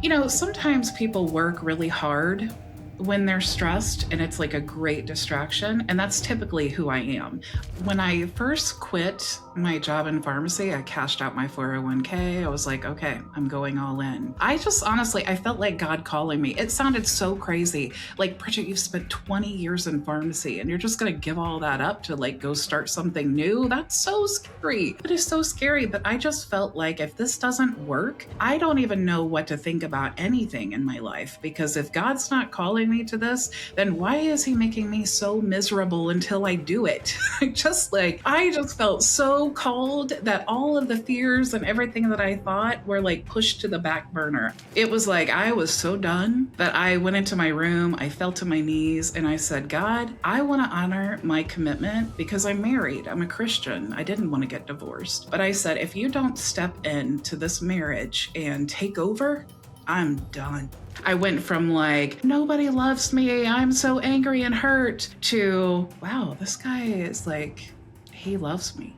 Sometimes people work really hard when they're stressed and it's like a great distraction. And that's typically who I am. When I first quit my job in pharmacy, I cashed out my 401k. I was like, okay, I'm going all in. I just honestly, I felt like God calling me. It sounded so crazy. Like, Bridget, you've spent 20 years in pharmacy and you're just going to give all that up to like go start something new. That's so scary. It is so scary. But I just felt like if this doesn't work, I don't even know what to think about anything in my life, because if God's not calling me to this, then why is he making me so miserable until I do it? I just felt so cold that all of the fears and everything that I thought were like pushed to the back burner. It was like I was so done that I went into my room, I fell to my knees, and I said, God, I want to honor my commitment because I'm married. I'm a Christian. I didn't want to get divorced. But I said, if you don't step into this marriage and take over, I'm done. I went from like, nobody loves me, I'm so angry and hurt, to, wow, this guy is like, he loves me.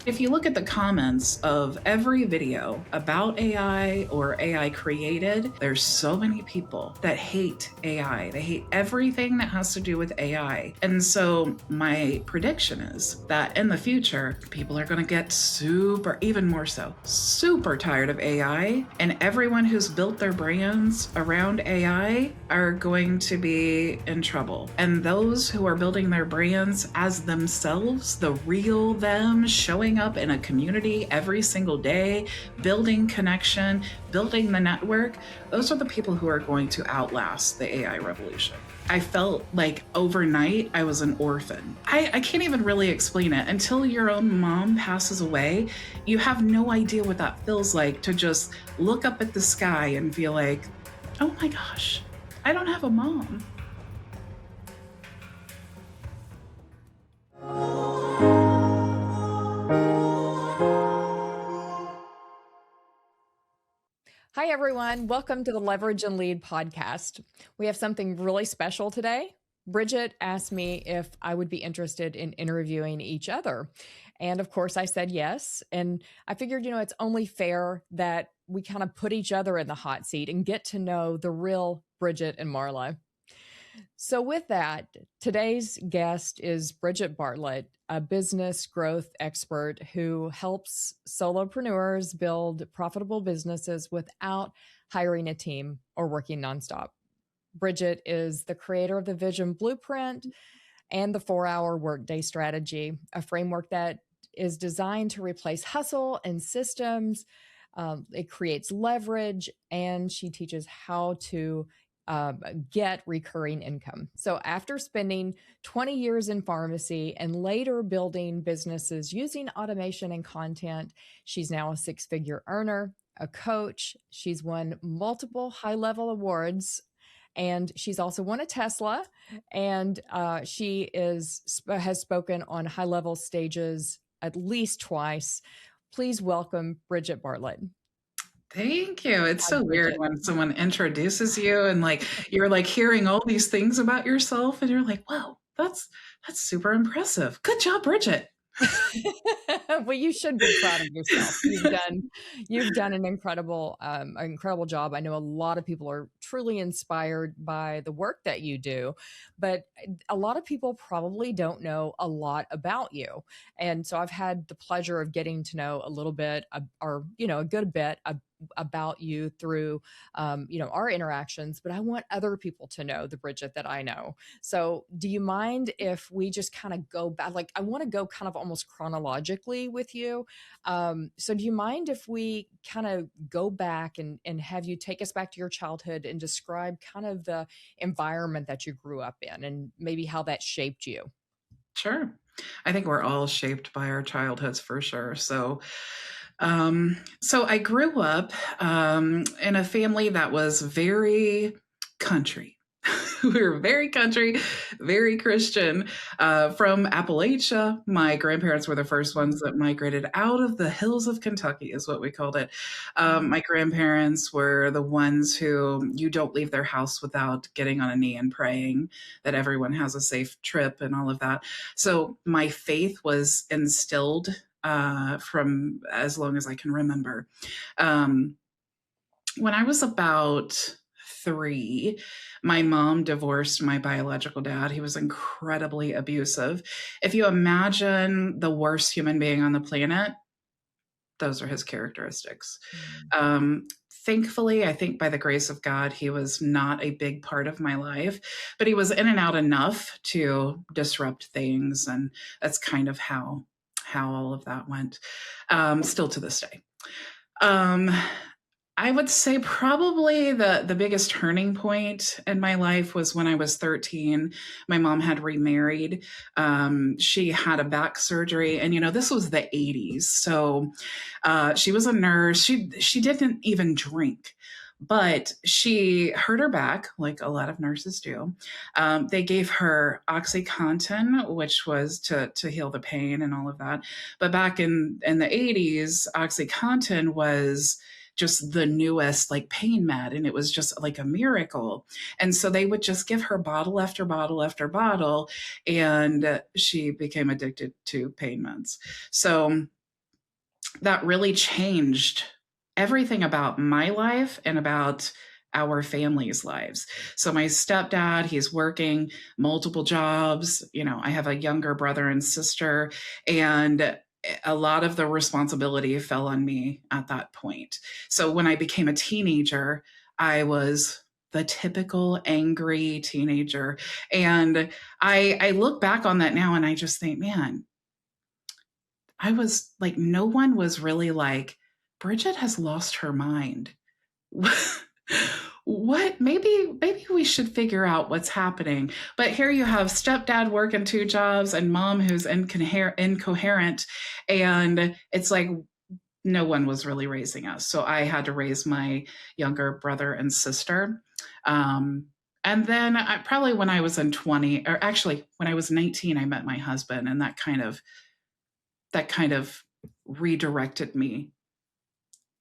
If you look at the comments of every video about AI or AI created, there's so many people that hate AI. They hate everything that has to do with AI. And so my prediction is that in the future, people are going to get even more so, super tired of AI. And everyone who's built their brands around AI are going to be in trouble. And those who are building their brands as themselves, the real them, showing up in a community every single day, building connection, building the network, those are the people who are going to outlast the AI revolution. I felt like overnight I was an orphan. I can't even really explain it. Until your own mom passes away, you have no idea what that feels like, to just look up at the sky and feel like, oh my gosh, I don't have a mom. Hi, everyone. Welcome to the Leverage and Lead podcast. We have something really special today. Bridget asked me if I would be interested in interviewing each other. And of course, I said yes. And I figured, it's only fair that we kind of put each other in the hot seat and get to know the real Bridget and Marla. So with that, today's guest is Bridget Bartlett, a business growth expert who helps solopreneurs build profitable businesses without hiring a team or working nonstop. Bridget is the creator of the Vision Blueprint and the 4-Hour Workday Strategy, a framework that is designed to replace hustle and systems. It creates leverage, and she teaches how to get recurring income. So after spending 20 years in pharmacy and later building businesses using automation and content, she's now a 6-figure earner, a coach. She's won multiple HighLevel awards, and she's also won a Tesla. And she has spoken on HighLevel stages at least twice. Please welcome Bridget Bartlett. Thank you. It's so weird when someone introduces you and like you're like hearing all these things about yourself and you're like, wow, that's super impressive. Good job, Bridget. Well, you should be proud of yourself. You've done an incredible job. I know a lot of people are truly inspired by the work that you do, but a lot of people probably don't know a lot about you. And so I've had the pleasure of getting to know a little bit, or a good bit about you through our interactions, but I want other people to know the Bridget that I know. So do you mind if we just kind of go back? Like, I want to go kind of almost chronologically with you. So do you mind if we kind of go back and have you take us back to your childhood and describe kind of the environment that you grew up in and maybe how that shaped you? Sure. I think we're all shaped by our childhoods for sure. So I grew up in a family that was very country. We were very country, very Christian. From Appalachia, my grandparents were the first ones that migrated out of the hills of Kentucky, is what we called it. My grandparents were the ones who you don't leave their house without getting on a knee and praying that everyone has a safe trip and all of that. So my faith was instilled from as long as I can remember. When I was about 3, my mom divorced my biological dad. He was incredibly abusive. If you imagine the worst human being on the planet, those are his characteristics. Mm. Um, Thankfully, I think by the grace of God, he was not a big part of my life, but he was in and out enough to disrupt things, and that's kind of how all of that went. Still to this day. Um, I would say probably the biggest turning point in my life was when I was 13. My mom had remarried. She had a back surgery, and this was the 80s, so she was a nurse. She didn't even drink, but she hurt her back, like a lot of nurses do. They gave her OxyContin, which was to heal the pain and all of that. But back in the 80s, OxyContin was just the newest like pain med, and it was just like a miracle. And so they would just give her bottle after bottle after bottle, and she became addicted to pain meds. So that really changed everything about my life and about our family's lives. So my stepdad, he's working multiple jobs. I have a younger brother and sister, and a lot of the responsibility fell on me at that point. So when I became a teenager, I was the typical angry teenager. And I look back on that now and I just think, man, I was like, no one was really like, Bridget has lost her mind. What? Maybe we should figure out what's happening. But here you have stepdad working 2 jobs and mom who's incoherent. And it's like, no one was really raising us. So I had to raise my younger brother and sister. And then probably when I was in 20, or actually when I was 19, I met my husband, and that kind of redirected me.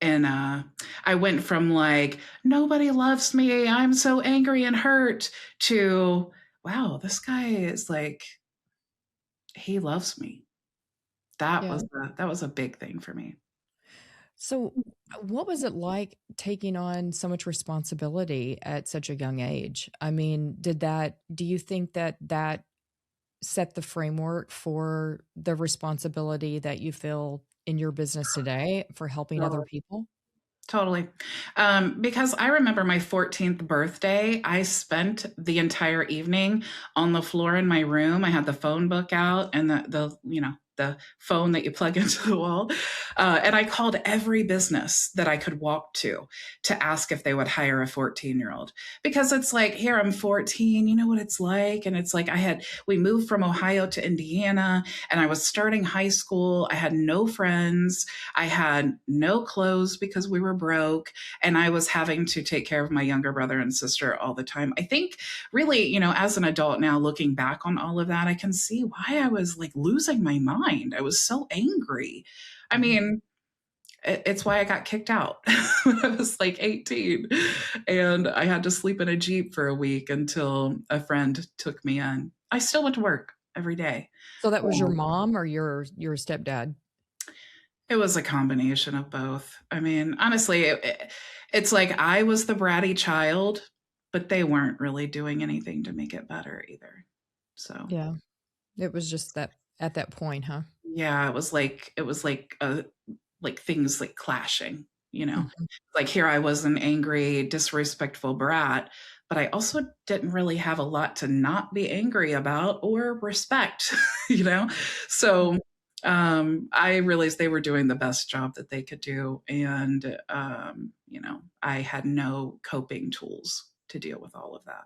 And I went from like, nobody loves me, I'm so angry and hurt, to, wow, this guy is like, he loves me. Yeah. That was a big thing for me. So, what was it like taking on so much responsibility at such a young age? I mean, do you think that set the framework for the responsibility that you feel in your business today for helping other Totally. people? Totally. Because I remember my 14th birthday, I spent the entire evening on the floor in my room. I had the phone book out and the phone that you plug into the wall. And I called every business that I could walk to ask if they would hire a 14-year-old. Because it's like, here, I'm 14, you know what it's like? And it's like, we moved from Ohio to Indiana, and I was starting high school. I had no friends. I had no clothes because we were broke, and I was having to take care of my younger brother and sister all the time. I think really, as an adult now, looking back on all of that, I can see why I was like losing my mind. I was so angry. I Mhm. mean, it's why I got kicked out when I was like 18. And I had to sleep in a Jeep for a week until a friend took me in. I still went to work every day. So that was your mom or your stepdad? It was a combination of both. I mean, honestly, it's like I was the bratty child, but they weren't really doing anything to make it better either. So, Yeah. It was just that at that point, huh? yeah, it was like things like clashing, you know. Mhm. Like here I was an angry, disrespectful brat, but I also didn't really have a lot to not be angry about or respect, you know. So I realized they were doing the best job that they could do, and I had no coping tools to deal with all of that.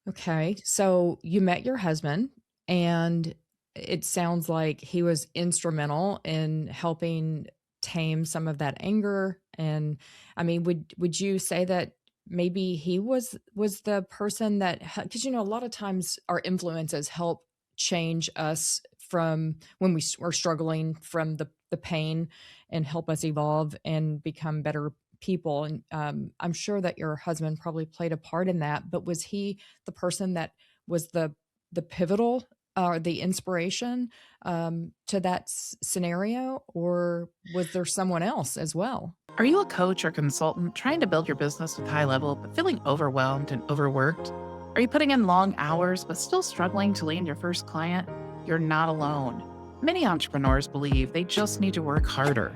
Okay. So you met your husband, and it sounds like he was instrumental in helping tame some of that anger. And I mean, would you say that maybe he was the person that, because a lot of times our influences help change us from when are struggling from the pain, and help us evolve and become better people. And I'm sure that your husband probably played a part in that. But was he the person that was the pivotal or the inspiration to that scenario, or was there someone else as well? Are you a coach or consultant trying to build your business with HighLevel but feeling overwhelmed and overworked? Are you putting in long hours but still struggling to land your first client? You're not alone. Many entrepreneurs believe they just need to work harder.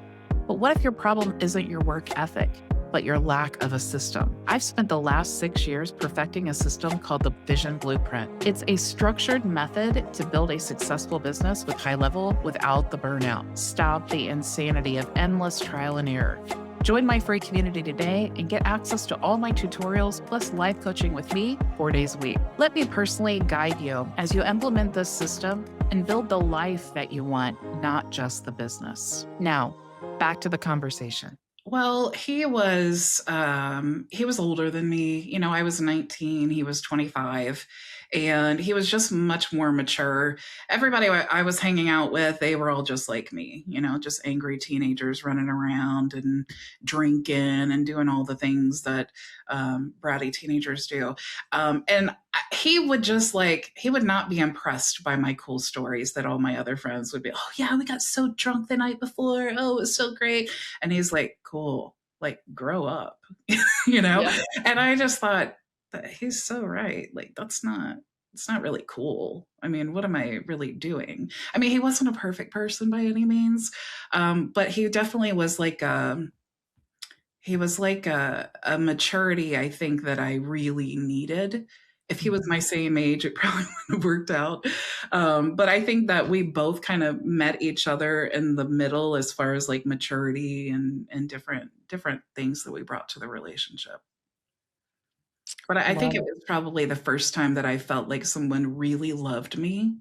But what if your problem isn't your work ethic, but your lack of a system? I've spent the last 6 years perfecting a system called the Vision Blueprint. It's a structured method to build a successful business with HighLevel without the burnout. Stop the insanity of endless trial and error. Join my free community today and get access to all my tutorials plus live coaching with me 4 days a week. Let me personally guide you as you implement this system and build the life that you want, not just the business. Now, back to the conversation. Well, he was older than me. You know, I was 19, he was 25, and he was just much more mature. Everybody I was hanging out with, they were all just like me, you know, just angry teenagers running around and drinking and doing all the things that bratty teenagers do. He would just like, he would not be impressed by my cool stories that all my other friends would be, oh, yeah, we got so drunk the night before. Oh, it was so great. And he's like, cool, like grow up, you know? Yeah. And I just thought that he's so right. Like, it's not really cool. I mean, what am I really doing? I mean, he wasn't a perfect person by any means, but he definitely was like, he was like a maturity, I think, that I really needed. If he was my same age, it probably wouldn't have worked out. But I think that we both kind of met each other in the middle as far as like maturity and different things that we brought to the relationship. But I think Love it it. was probably the first time that I felt like someone really loved me.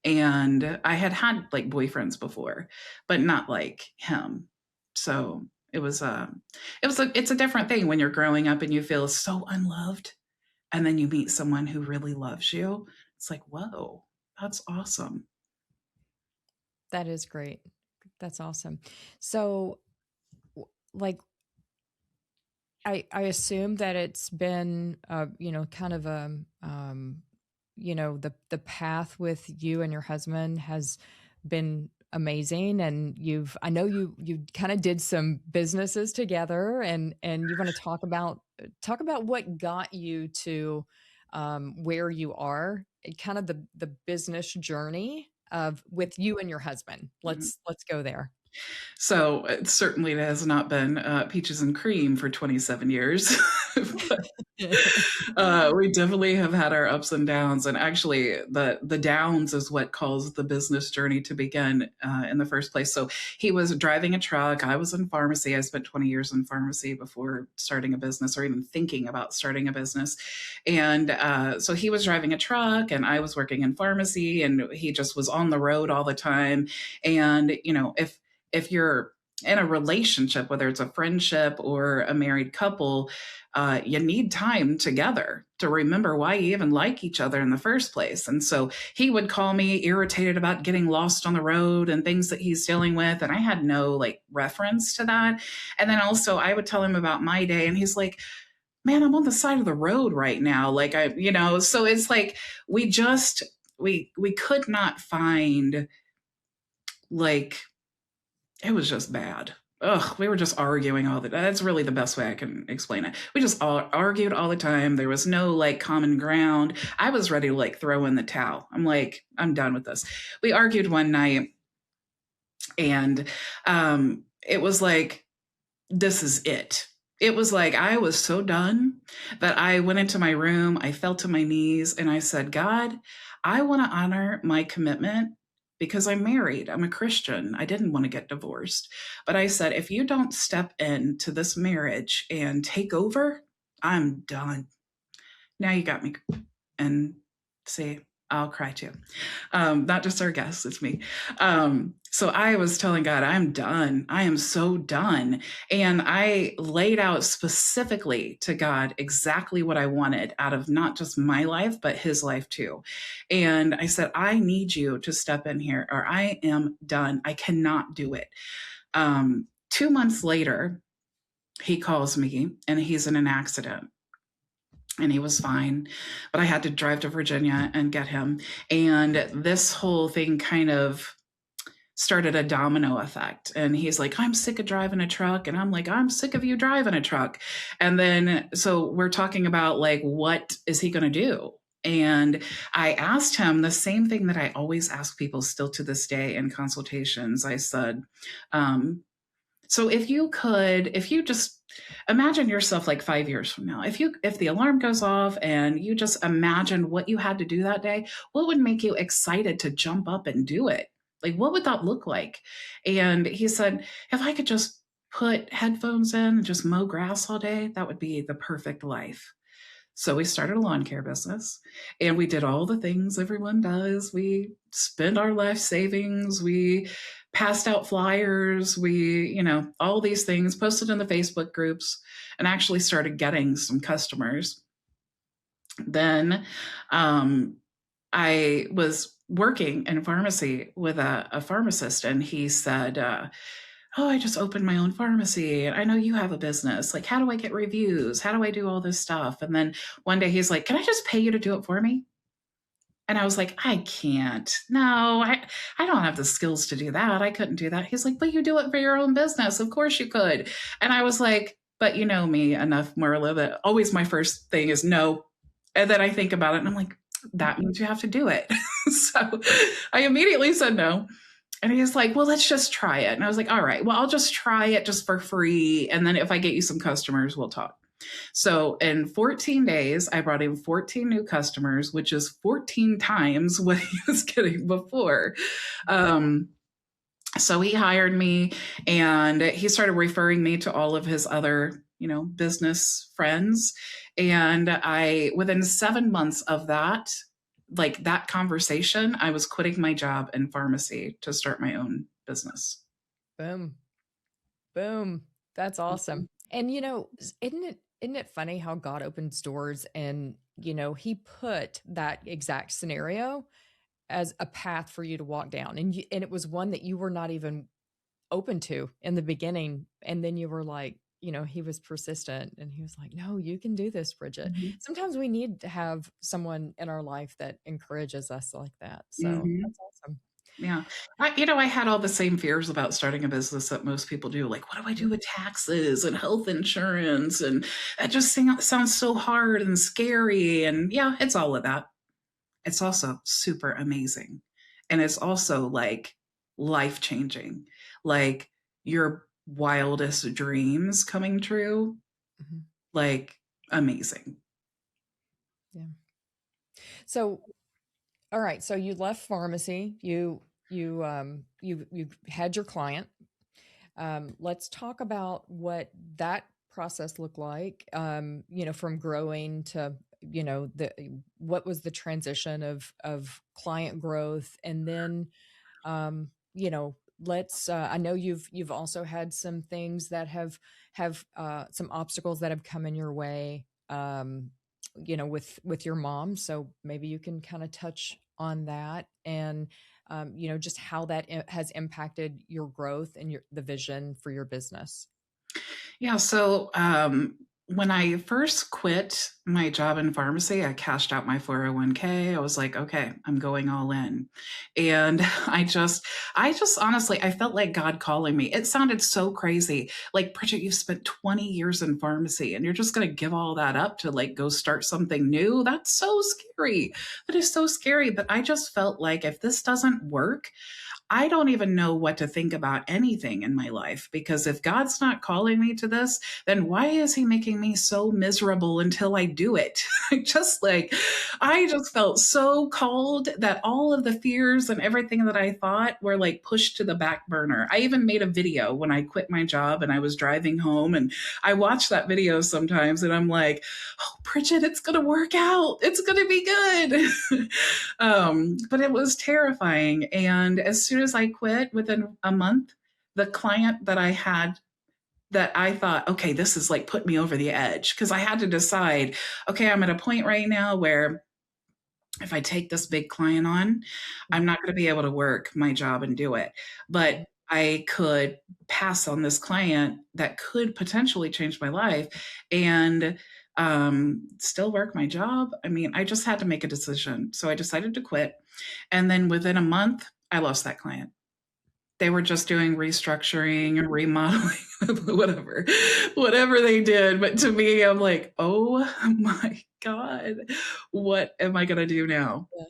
And I had had like boyfriends before, but not like him. So it's a different thing when you're growing up and you feel so unloved, and then you meet someone who really loves you. It's like, whoa, that's awesome. That is great. That's awesome. So, like, I assume that it's been, kind of the path with you and your husband has been amazing, and I know you kind of did some businesses together, and you want to talk about what got you to where you are, kind of the business journey of with you and your husband. Mhm. Let's go there. So it certainly has not been peaches and cream for 27 years. But we definitely have had our ups and downs, and actually, the downs is what caused the business journey to begin in the first place. So he was driving a truck. I was in pharmacy. I spent 20 years in pharmacy before starting a business or even thinking about starting a business. And so he was driving a truck, and I was working in pharmacy, and he just was on the road all the time. And you know, if you're in a relationship, whether it's a friendship or a married couple, you need time together to remember why you even like each other in the first place. And so he would call me irritated about getting lost on the road and things that he's dealing with. And I had no like reference to that. And then also I would tell him about my day, and he's like, man, I'm on the side of the road right now. Like so it's like we just, we could not find like, it was just bad. Ugh, we were just arguing all the. That's really the best way I can explain it. We just all argued all the time. There was no like common ground. I was ready to like throw in the towel. I'm like, I'm done with this. We argued one night, and it was like, this is it. It was like I was so done that I went into my room, I fell to my knees, and I said, God, I want to honor my commitment because I'm married. I'm a Christian. I didn't want to get divorced. But I said, if you don't step into this marriage and take over, I'm done. Now you got me. And see, I'll cry too. Not just our guests, it's me. So I was telling God, I'm done. I am so done. And I laid out specifically to God exactly what I wanted out of not just my life, but his life too. And I said, I need you to step in here, or I am done. I cannot do it. 2 months later, he calls me and he's in an accident, and he was fine, but I had to drive to Virginia and get him. And this whole thing kind of started a domino effect. And he's like, I'm sick of driving a truck. And I'm like, I'm sick of you driving a truck. And then, so we're talking about like, what is he going to do? And I asked him the same thing that I always ask people still to this day in consultations. I said, so if you just imagine yourself like 5 years from now, if the alarm goes off and you just imagine what you had to do that day, what would make you excited to jump up and do it? Like, what would that look like? And he said, if I could just put headphones in and just mow grass all day, that would be the perfect life. So we started a lawn care business and we did all the things everyone does. We spent our life savings. We passed out flyers. All these things, posted in the Facebook groups, and actually started getting some customers. Then I was working in pharmacy with a pharmacist, and he said, oh, I just opened my own pharmacy and I know you have a business. Like, how do I get reviews? How do I do all this stuff? And then one day he's like, can I just pay you to do it for me? And I was like, I can't. No, I don't have the skills to do that. I couldn't do that. He's like, but you do it for your own business. Of course you could. And I was like, but you know me enough, Marla, that always my first thing is no. And then I think about it and I'm like, that means you have to do it. So I immediately said no. And he's like, well, let's just try it. And I was like, all right, well, I'll just try it just for free. And then if I get you some customers, we'll talk. So in 14 days, I brought in 14 new customers, which is 14 times what he was getting before. So he hired me and he started referring me to all of his other, business friends. And within 7 months of that, like that conversation, I was quitting my job in pharmacy to start my own business. Boom. Boom. That's awesome. And isn't it funny how God opens doors and, he put that exact scenario as a path for you to walk down. And it was one that you were not even open to in the beginning. And then you were like, he was persistent and he was like, no, you can do this, Bridget. Mm-hmm. Sometimes we need to have someone in our life that encourages us like that. So Mm-hmm. that's awesome. Yeah. I had all the same fears about starting a business that most people do. Like, what do I do with taxes and health insurance? And that just sounds so hard and scary. And yeah, it's all of that. It's also super amazing. And it's also like life changing, like your wildest dreams coming true. Mm-hmm. Like amazing. Yeah. So, all right. So you left pharmacy. You had your client. Let's talk about what that process looked like. From growing to what was the transition of client growth, and then let's. I know you've also had some things that have some obstacles that have come in your way. With your mom, so maybe you can kind of touch on that and just how that has impacted your growth and the vision for your business. Yeah. So when I first quit my job in pharmacy, I cashed out my 401k. I was like, okay, I'm going all in. And I just honestly, I felt like God calling me. It sounded so crazy. Like, Bridget, you've spent 20 years in pharmacy and you're just going to give all that up to like go start something new. That's so scary. That is so scary. But I just felt like if this doesn't work, I don't even know what to think about anything in my life, because if God's not calling me to this, then why is he making me so miserable until I do it? I just felt so called that all of the fears and everything that I thought were like pushed to the back burner. I even made a video when I quit my job and I was driving home, and I watch that video sometimes and I'm like, oh, Bridget, it's going to work out. It's going to be good. But it was terrifying. And as soon as I quit, within a month, the client that I had that I thought, okay, this is like put me over the edge, because I had to decide, okay, I'm at a point right now where if I take this big client on, I'm not going to be able to work my job and do it. But I could pass on this client that could potentially change my life and still work my job. I mean, I just had to make a decision. So I decided to quit. And then within a month, I lost that client. They were just doing restructuring and remodeling, whatever they did. But to me, I'm like, oh my God, what am I going to do now? Yeah.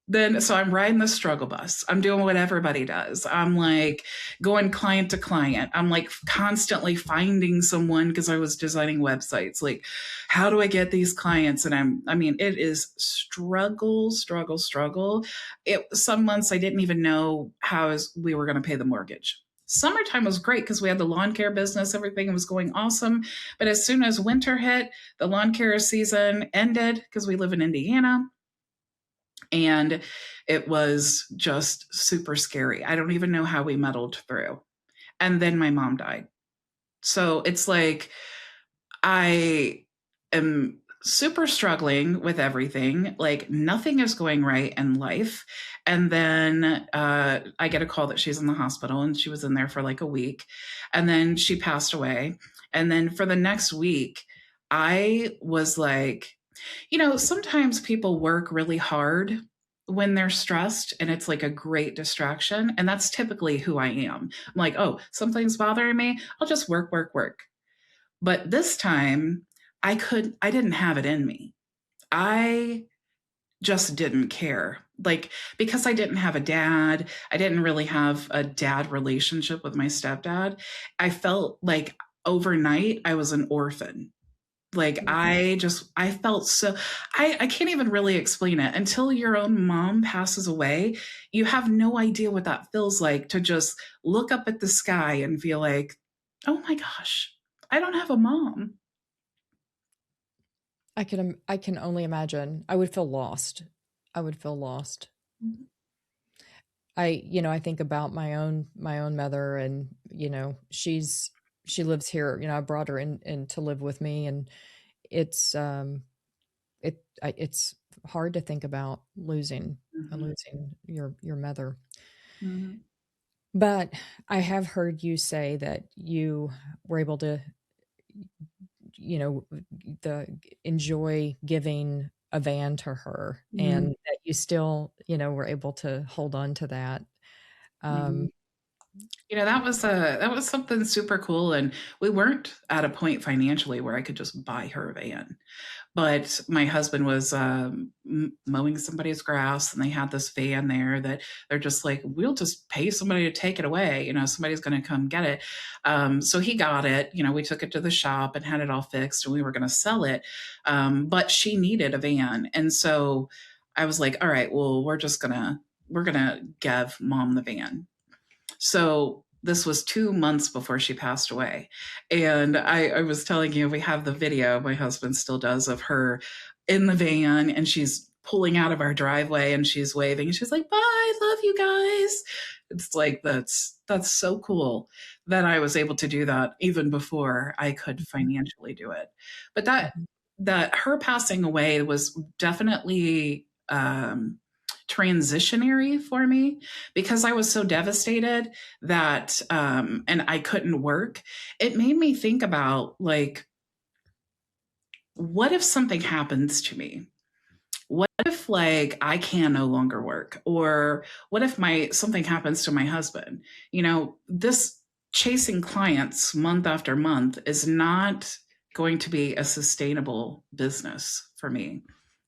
Then so I'm riding the struggle bus. I'm doing what everybody does. I'm like going client to client. I'm like constantly finding someone because I was designing websites. Like, how do I get these clients? And I mean, it is struggle, struggle, struggle. Some months I didn't even know we were going to pay the mortgage. Summertime was great because we had the lawn care business. Everything was going awesome. But as soon as winter hit, the lawn care season ended because we live in Indiana, and it was just super scary. I don't even know how we muddled through. And then my mom died. So it's like I am super struggling with everything. Like nothing is going right in life. And then I get a call that she's in the hospital, and she was in there for like a week. And then she passed away. And then for the next week, I was like, sometimes people work really hard when they're stressed, and it's like a great distraction. And that's typically who I am. I'm like, oh, something's bothering me. I'll just work, work, work. But this time I didn't have it in me. I just didn't care. Like, because I didn't have a dad, I didn't really have a dad relationship with my stepdad. I felt like overnight I was an orphan. Like I felt so, I can't even really explain it. Until your own mom passes away, you have no idea what that feels like, to just look up at the sky and feel like, oh my gosh, I don't have a mom. I can only imagine. I would feel lost. I would feel lost. Mhm. I think about my own mother, and, she lives here. I brought her in to live with me, and it's, it's hard to think about Mhm. losing your mother. Mhm. But I have heard you say that you were able to, you know, the enjoy giving a van to her, and Mhm. that you still, were able to hold on to that. Um, Mhm. That was something super cool, and we weren't at a point financially where I could just buy her a van. But my husband was mowing somebody's grass, and they had this van there that they're just like, we'll just pay somebody to take it away. Somebody's going to come get it. So he got it. We took it to the shop and had it all fixed, and we were going to sell it. But she needed a van. And so I was like, all right, well, we're going to give mom the van. So this was 2 months before she passed away. And I was telling you, we have the video, my husband still does, of her in the van, and she's pulling out of our driveway and she's waving. And she's like, bye, love you guys. It's like, that's so cool that I was able to do that even before I could financially do it. But Mhm. that her passing away was definitely transitionary for me, because I was so devastated that and I couldn't work. It made me think about, like, what if something happens to me? What if, like, I can no longer work? Or what if my something happens to my husband? This chasing clients month after month is not going to be a sustainable business for me.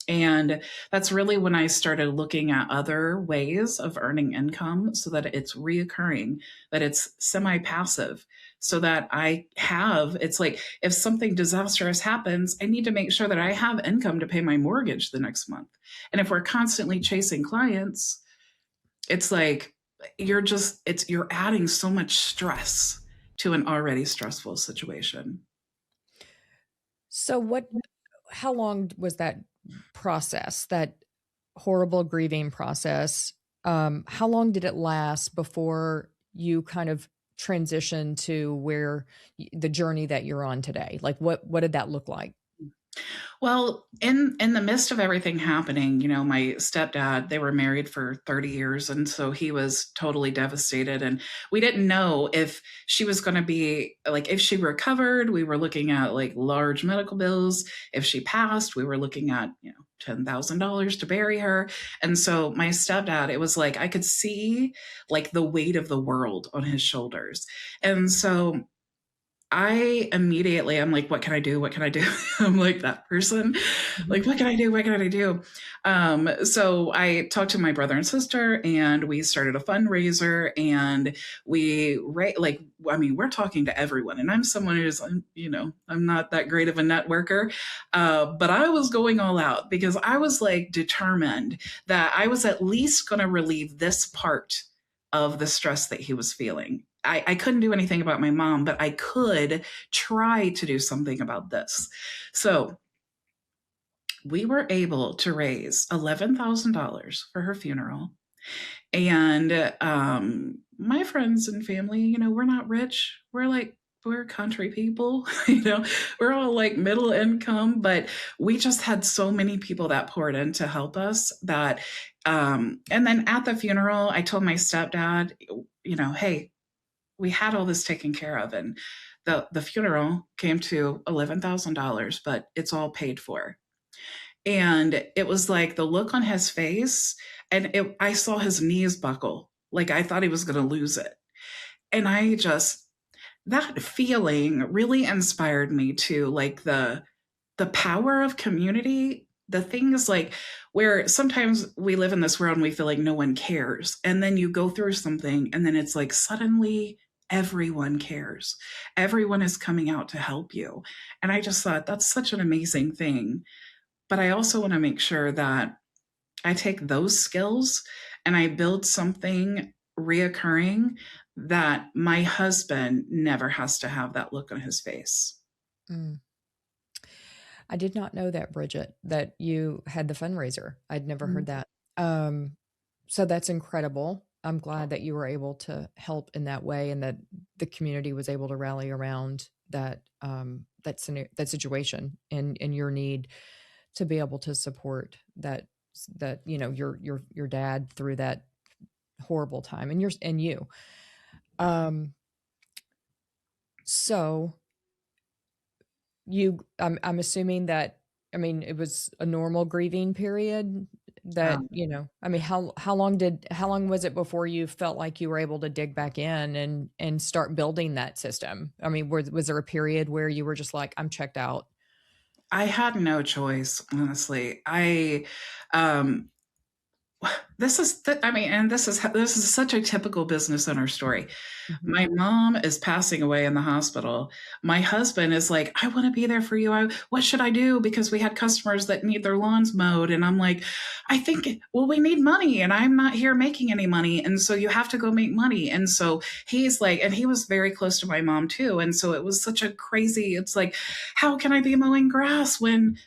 And that's really when I started looking at other ways of earning income, so that it's reoccurring, that it's semi passive, so that it's like, if something disastrous happens, I need to make sure that I have income to pay my mortgage the next month. And if we're constantly chasing clients, it's like you're adding so much stress to an already stressful situation. So how long was that process, that horrible grieving process? How long did it last before you kind of transitioned to the journey that you're on today? Like what did that look like? Well, in the midst of everything happening, my stepdad, they were married for 30 years, and so he was totally devastated, and we didn't know if she was going to be, like, if she recovered, we were looking at like large medical bills. If she passed, we were looking at, $10,000 to bury her. And so my stepdad, it was like I could see like the weight of the world on his shoulders. And so I'm like, what can I do? What can I do? I'm like that person. Like, what can I do? What can I do? So I talked to my brother and sister, and we started a fundraiser, and we're talking to everyone. And I'm someone who's, I'm not that great of a networker, but I was going all out because I was like determined that I was at least going to relieve this part of the stress that he was feeling. I couldn't do anything about my mom, but I could try to do something about this. So we were able to raise $11,000 for her funeral. And my friends and family, we're not rich. We're country people, we're all like middle income, but we just had so many people that poured in to help us that, and then at the funeral, I told my stepdad, hey, we had all this taken care of, and the funeral came to $11,000, but it's all paid for. And it was like the look on his face, and I saw his knees buckle. Like I thought he was going to lose it. And that feeling really inspired me to like the power of community, the things like where sometimes we live in this world and we feel like no one cares. And then you go through something and then it's like suddenly everyone cares. Everyone is coming out to help you. And I just thought that's such an amazing thing. But I also want to make sure that I take those skills and I build something reoccurring that my husband never has to have that look on his face. Mm. I did not know that, Bridget, that you had the fundraiser. I'd never heard that. So that's incredible. I'm glad that you were able to help in that way, and that the community was able to rally around that situation and your need to be able to support that your dad through that horrible time, and you. So I'm assuming that, I mean, it was a normal grieving period that, how long was it before you felt like you were able to dig back in and start building that system? I mean, was there a period where you were just like, I'm checked out? I had no choice, honestly. This is such a typical business owner story. Mm-hmm. My mom is passing away in the hospital. My husband is like, I want to be there for you. What should I do? Because we had customers that need their lawns mowed. And I'm like, we need money, and I'm not here making any money. And so you have to go make money. And so he's like, and he was very close to my mom too. And so it was such a crazy, it's like, how can I be mowing grass when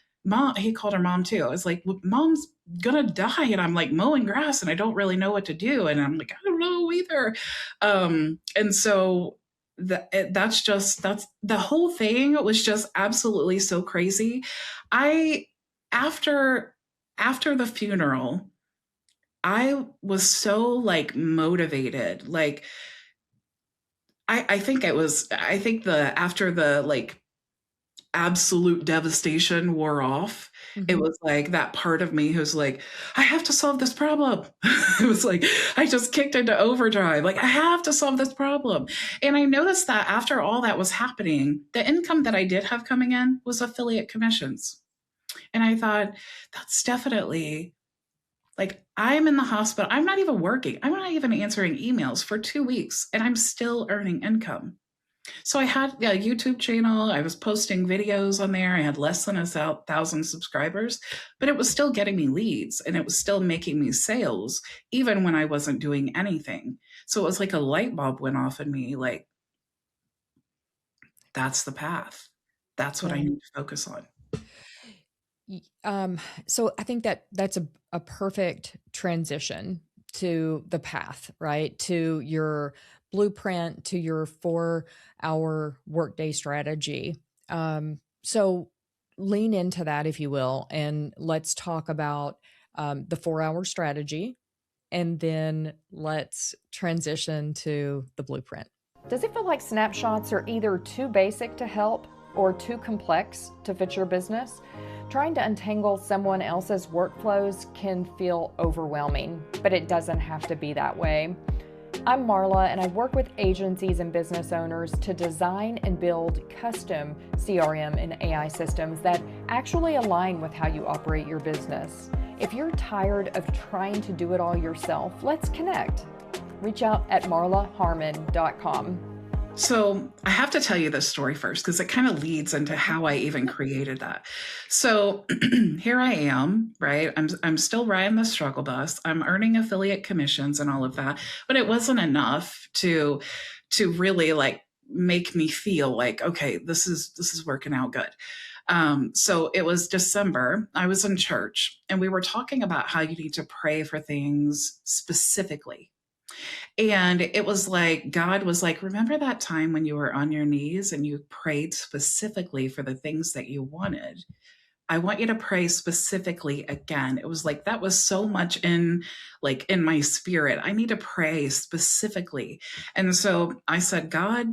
he called her mom too. I was like, well, mom's gonna die, and I'm like mowing grass and I don't really know what to do. And I'm like, I don't know either. And so that's the whole thing was just absolutely so crazy. After the funeral, I was so like motivated. Like I think after the like absolute devastation wore off, it was like that part of me who's like, I have to solve this problem. It was like, I just kicked into overdrive. Like, I have to solve this problem. And I noticed that after all that was happening, the income that I did have coming in was affiliate commissions. And I thought, that's definitely like, I'm in the hospital. I'm not even working. I'm not even answering emails for 2 weeks, and I'm still earning income. So I had a YouTube channel. I was posting videos on there. I had less than 1,000 subscribers, but it was still getting me leads, and it was still making me sales, even when I wasn't doing anything. So it was like a light bulb went off in me, like, that's the path. That's what I need to focus on. So I think that's a perfect transition to the path, right? To your blueprint, to your 4-hour workday strategy. So lean into that, if you will, and let's talk about the 4-hour strategy, and then let's transition to the blueprint. Does it feel like snapshots are either too basic to help or too complex to fit your business? Trying to untangle someone else's workflows can feel overwhelming, but it doesn't have to be that way. I'm Marla, and I work with agencies and business owners to design and build custom CRM and AI systems that actually align with how you operate your business. If you're tired of trying to do it all yourself, let's connect. Reach out at marlaharmon.com. So I have to tell you this story first because it kind of leads into how I even created that. So here I am, right? I'm still riding the struggle bus. I'm earning affiliate commissions and all of that, but it wasn't enough to really like make me feel like, okay, this is working out good. So it was December. I was in church and we were talking about how you need to pray for things specifically. And it was like, God was like, remember that time when you were on your knees and you prayed specifically for the things that you wanted? I want you to pray specifically again. It was like, that was so much in my spirit. I need to pray specifically. And so I said, God,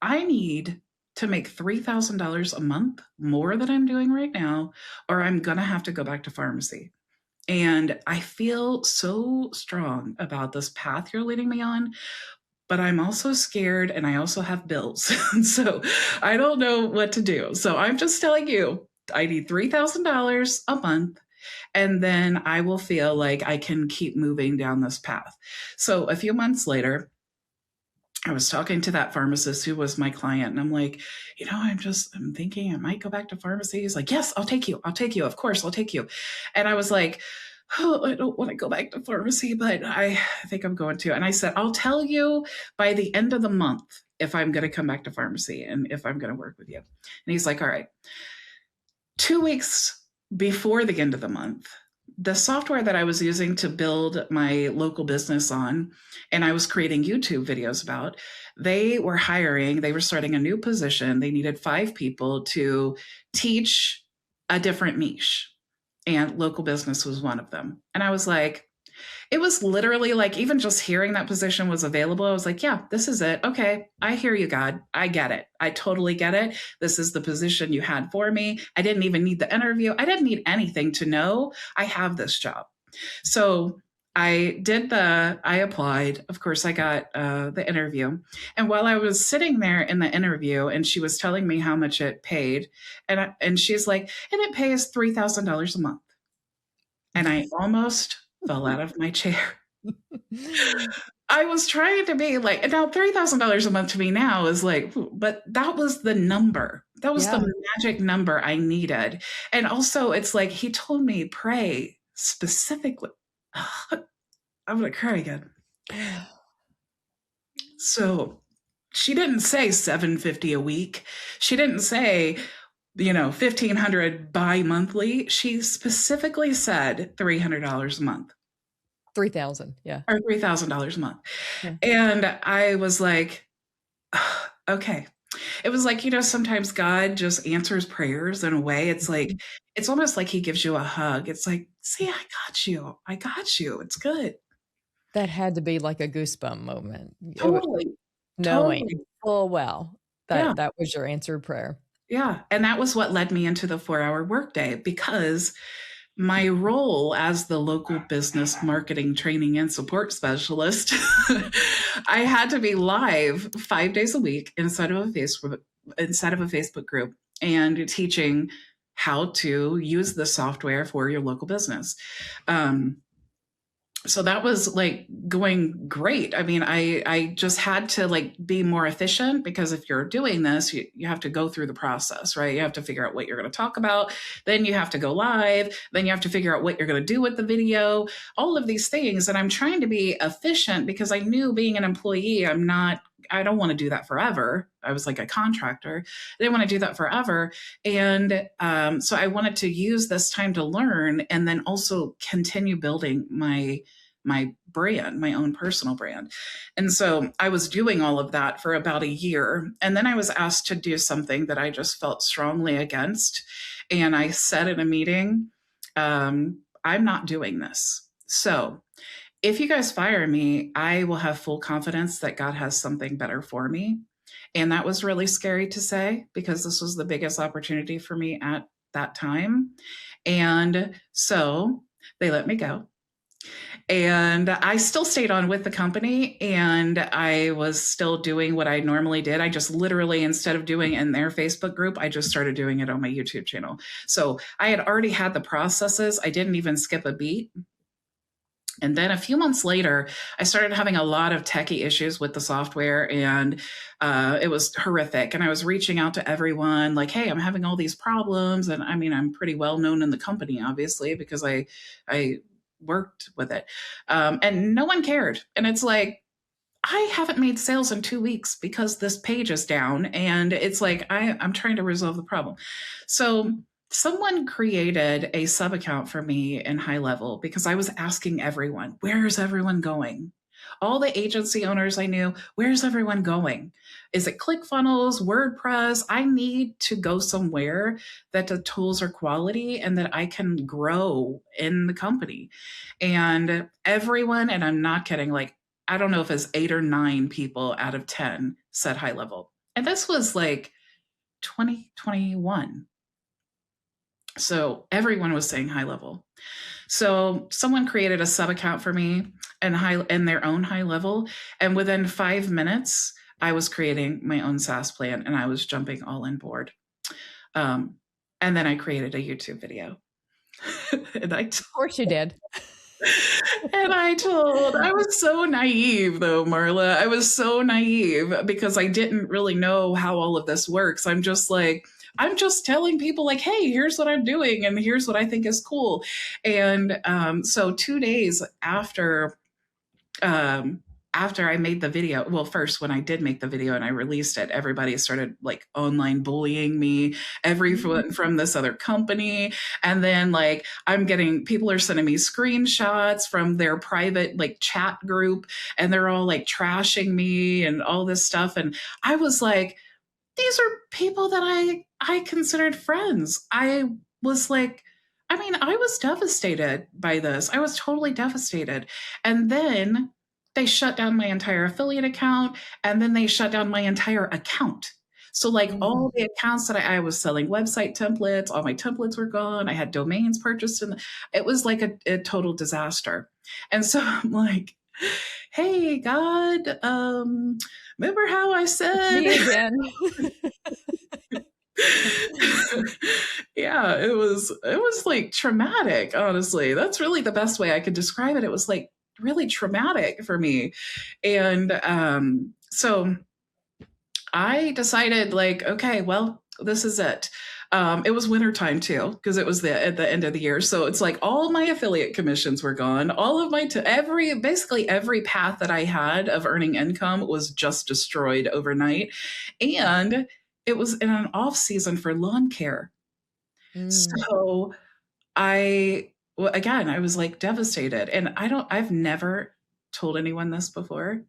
I need to make $3,000 a month more than I'm doing right now, or I'm going to have to go back to pharmacy. And I feel so strong about this path you're leading me on, but I'm also scared and I also have bills. So I don't know what to do. So I'm just telling you, I need $3,000 a month. And then I will feel like I can keep moving down this path. So a few months later, I was talking to that pharmacist who was my client, and I'm like, I'm thinking I might go back to pharmacy. He's like, yes, I'll take you. I'll take you. Of course, I'll take you. And I was like, oh, I don't want to go back to pharmacy, but I think I'm going to. And I said, I'll tell you by the end of the month if I'm going to come back to pharmacy and if I'm going to work with you. And he's like, all right. 2 weeks before the end of the month, the software that I was using to build my local business on, and I was creating YouTube videos about, they were starting a new position. They needed 5 people to teach a different niche, and local business was one of them. And I was like, it was literally like, even just hearing that position was available, I was like, yeah, this is it. Okay, I hear you, God. I get it. I totally get it. This is the position you had for me. I didn't even need the interview. I didn't need anything to know I have this job. So I applied. Of course, I got the interview. And while I was sitting there in the interview and she was telling me how much it paid, and she's like, and it pays $3,000 a month. And I almost fell out of my chair. I was trying to be like, now $3,000 a month to me now is like, but that was the number. That was the magic number I needed. And also it's like, he told me, pray specifically. I'm going to cry again. So she didn't say $750 a week. She didn't say, $1,500 bi-monthly. She specifically said $300 a month. 3,000, yeah. Or $3,000 a month. Yeah. And I was like, okay. It was like, sometimes God just answers prayers in a way. It's like, it's almost like he gives you a hug. It's like, see, I got you. I got you. It's good. That had to be like a goosebump moment. Totally. Knowing full well that that was your answered prayer. Yeah. And that was what led me into the 4-hour workday, because my role as the local business marketing training and support specialist, I had to be live 5 days a week inside of a Facebook group and teaching how to use the software for your local business. So that was like going great. I mean, I just had to like be more efficient, because if you're doing this, you have to go through the process, right? You have to figure out what you're going to talk about. Then you have to go live. Then you have to figure out what you're going to do with the video, all of these things. And I'm trying to be efficient because I knew, being an employee, I don't want to do that forever. I was like a contractor. I didn't want to do that forever. And so I wanted to use this time to learn, and then also continue building my brand, my own personal brand. And so I was doing all of that for about a year. And then I was asked to do something that I just felt strongly against. And I said in a meeting, I'm not doing this. So if you guys fire me, I will have full confidence that God has something better for me. And that was really scary to say, because this was the biggest opportunity for me at that time. And so they let me go. And I still stayed on with the company, and I was still doing what I normally did. I just literally, instead of doing it in their Facebook group, I just started doing it on my YouTube channel. So I had already had the processes. I didn't even skip a beat. And then a few months later, I started having a lot of techie issues with the software, and it was horrific. And I was reaching out to everyone like, hey, I'm having all these problems. And I mean, I'm pretty well known in the company, obviously, because I worked with it. And no one cared. And it's like, I haven't made sales in 2 weeks because this page is down. And it's like, I'm trying to resolve the problem. So someone created a sub account for me in HighLevel because I was asking everyone, where's everyone going? All the agency owners I knew, where's everyone going? Is it ClickFunnels, WordPress? I need to go somewhere that the tools are quality and that I can grow in the company. And everyone, and I'm not kidding, like, I don't know if it's 8 or 9 people out of 10 said HighLevel. And this was like 2021. So everyone was saying HighLevel. So someone created a sub account for me in their own HighLevel. And within 5 minutes, I was creating my own SaaS plan and I was jumping all on board. And then I created a YouTube video. And Of course you did. And I was so naive though, Marla. I was so naive because I didn't really know how all of this works. I'm just telling people like, hey, here's what I'm doing and here's what I think is cool. And so 2 days um, after I made the video, well, first when I did make the video and I released it, everybody started like online bullying me, everyone from this other company. And then like people are sending me screenshots from their private like chat group, and they're all like trashing me and all this stuff. And I was like, these are people that I considered friends. I was like, I mean, I was devastated by this. I was totally devastated. And then they shut down my entire affiliate account, and then they shut down my entire account. So like all the accounts that I was selling website templates, all my templates were gone. I had domains purchased, and it was like a total disaster. And so I'm like, hey God, remember how I said Me again. yeah, it was like traumatic, honestly. That's really the best way I could describe it. It was like really traumatic for me. And so I decided like, okay, well, this is it. It was wintertime too, because it was at the end of the year. So it's like all my affiliate commissions were gone. All of my basically every path that I had of earning income was just destroyed overnight. And it was in an off season for lawn care. So again, I was like devastated. And I've never told anyone this before,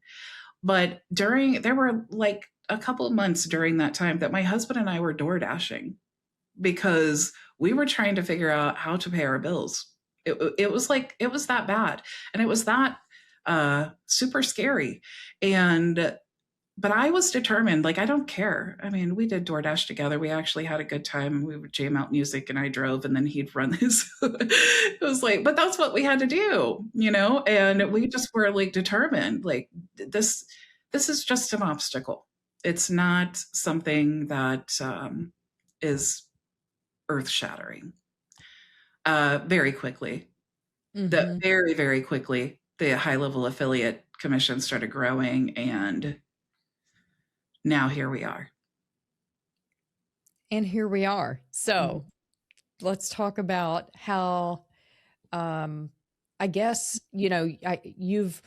but there were like a couple of months during that time that my husband and I were door dashing because we were trying to figure out how to pay our bills. It was like, it was that bad. And it was that super scary. But I was determined, like, I don't care. I mean, we did DoorDash together. We actually had a good time. We would jam out music and I drove and then he'd run his. It was like, but that's what we had to do, you know? And we just were like determined, like this is just an obstacle. It's not something that is earth shattering. Very quickly, very, very quickly, the HighLevel affiliate commission started growing, and now here we are. And here we are. So let's talk about how, I guess, you've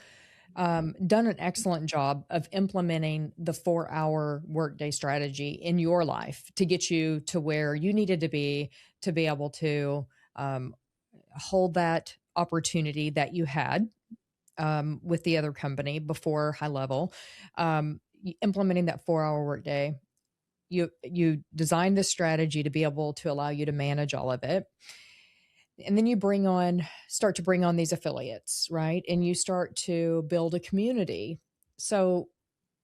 done an excellent job of implementing the 4-hour workday strategy in your life to get you to where you needed to be able to hold that opportunity that you had with the other company before HighLevel, implementing that 4-hour workday. You designed this strategy to be able to allow you to manage all of it. And then you start to bring on these affiliates, right? And you start to build a community. So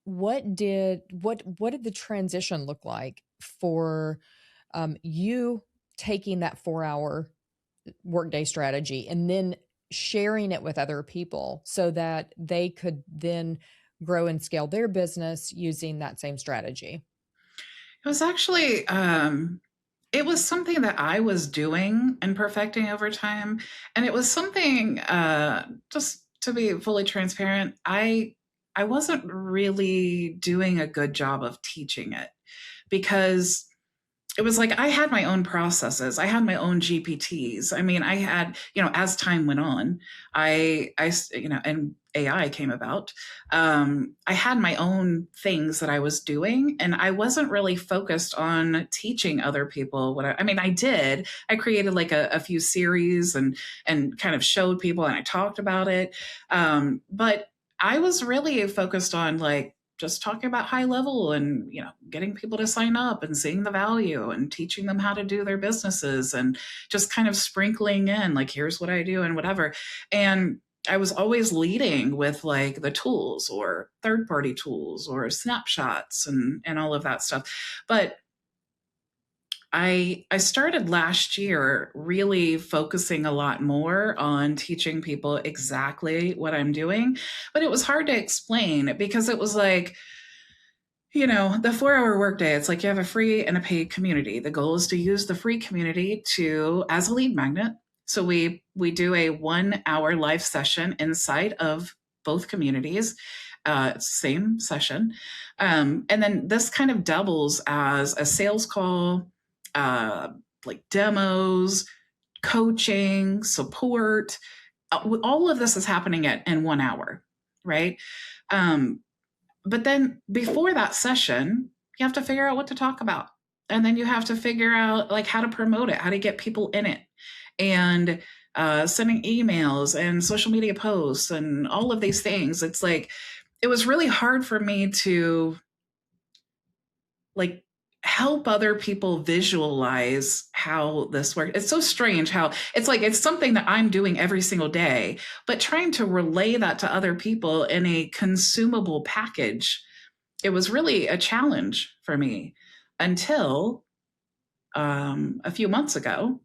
what did the transition look like for you taking that 4-hour workday strategy and then sharing it with other people so that they could then grow and scale their business using that same strategy? It was actually, it was something that I was doing and perfecting over time. And it was something, just to be fully transparent, I wasn't really doing a good job of teaching it because it was like I had my own processes. I had my own GPTs. I mean, I had, as time went on, and AI came about. I had my own things that I was doing, and I wasn't really focused on teaching other people what I mean, I did. I created like a few series and kind of showed people, and I talked about it. But I was really focused on like just talking about HighLevel and getting people to sign up and seeing the value and teaching them how to do their businesses and just kind of sprinkling in like here's what I do and whatever. And I was always leading with like the tools or third party tools or snapshots and all of that stuff. But I started last year really focusing a lot more on teaching people exactly what I'm doing, but it was hard to explain because it was like, the 4-hour workday, it's like you have a free and a paid community. The goal is to use the free community as a lead magnet. So we do a 1-hour live session inside of both communities, same session. And then this kind of doubles as a sales call, like demos, coaching, support. All of this is happening in 1 hour, right? But then before that session, you have to figure out what to talk about. And then you have to figure out like how to promote it, how to get people in it, and sending emails and social media posts and all of these things. It's like, it was really hard for me to like help other people visualize how this works. It's so strange how it's like it's something that I'm doing every single day, but trying to relay that to other people in a consumable package, it was really a challenge for me until a few months ago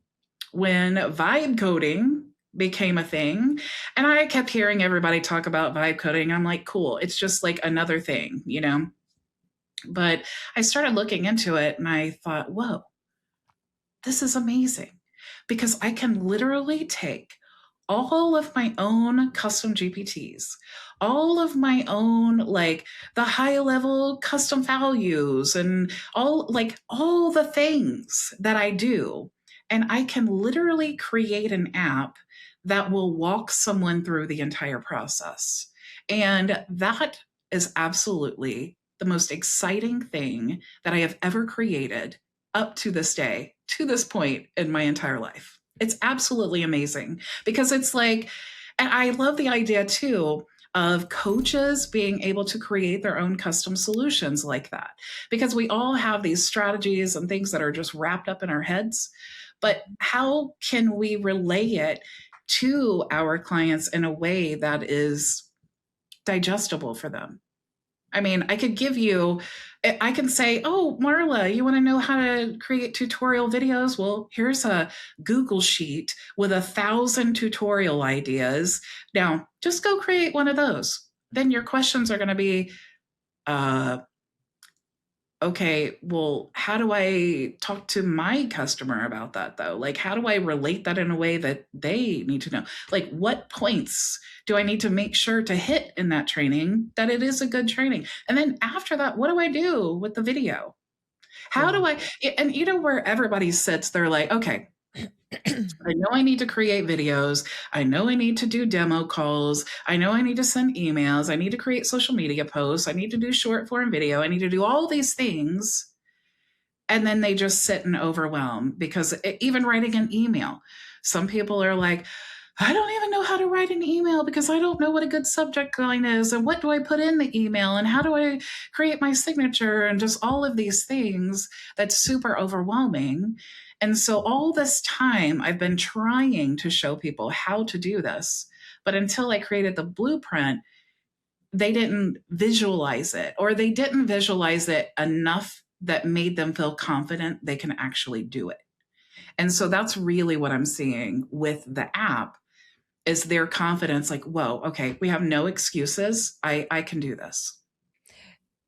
when vibe coding became a thing. And I kept hearing everybody talk about vibe coding. I'm like, cool, it's just like another thing, But I started looking into it and I thought, whoa, this is amazing because I can literally take all of my own custom GPTs, all of my own, like the HighLevel custom values and all the things that I do. And I can literally create an app that will walk someone through the entire process. And that is absolutely the most exciting thing that I have ever created up to this day, to this point in my entire life. It's absolutely amazing because it's like, and I love the idea too of coaches being able to create their own custom solutions like that, because we all have these strategies and things that are just wrapped up in our heads. But how can we relay it to our clients in a way that is digestible for them? I mean, I can say, oh, Marla, you want to know how to create tutorial videos? Well, here's a Google sheet with 1,000 tutorial ideas. Now, just go create one of those. Then your questions are going to be, okay, well, how do I talk to my customer about that though? Like, how do I relate that in a way that they need to know? Like, what points do I need to make sure to hit in that training that it is a good training? And then after that, what do I do with the video? How do I, and where everybody sits, they're like, okay, I know I need to create videos. I know I need to do demo calls. I know I need to send emails. I need to create social media posts. I need to do short form video. I need to do all these things. And then they just sit and overwhelm because even writing an email, some people are like, I don't even know how to write an email because I don't know what a good subject line is and what do I put in the email and how do I create my signature and just all of these things. That's super overwhelming. And so all this time I've been trying to show people how to do this, but until I created the blueprint, they didn't visualize it, or they didn't visualize it enough that made them feel confident they can actually do it. And so that's really what I'm seeing with the app is their confidence like, whoa, okay, we have no excuses. I can do this.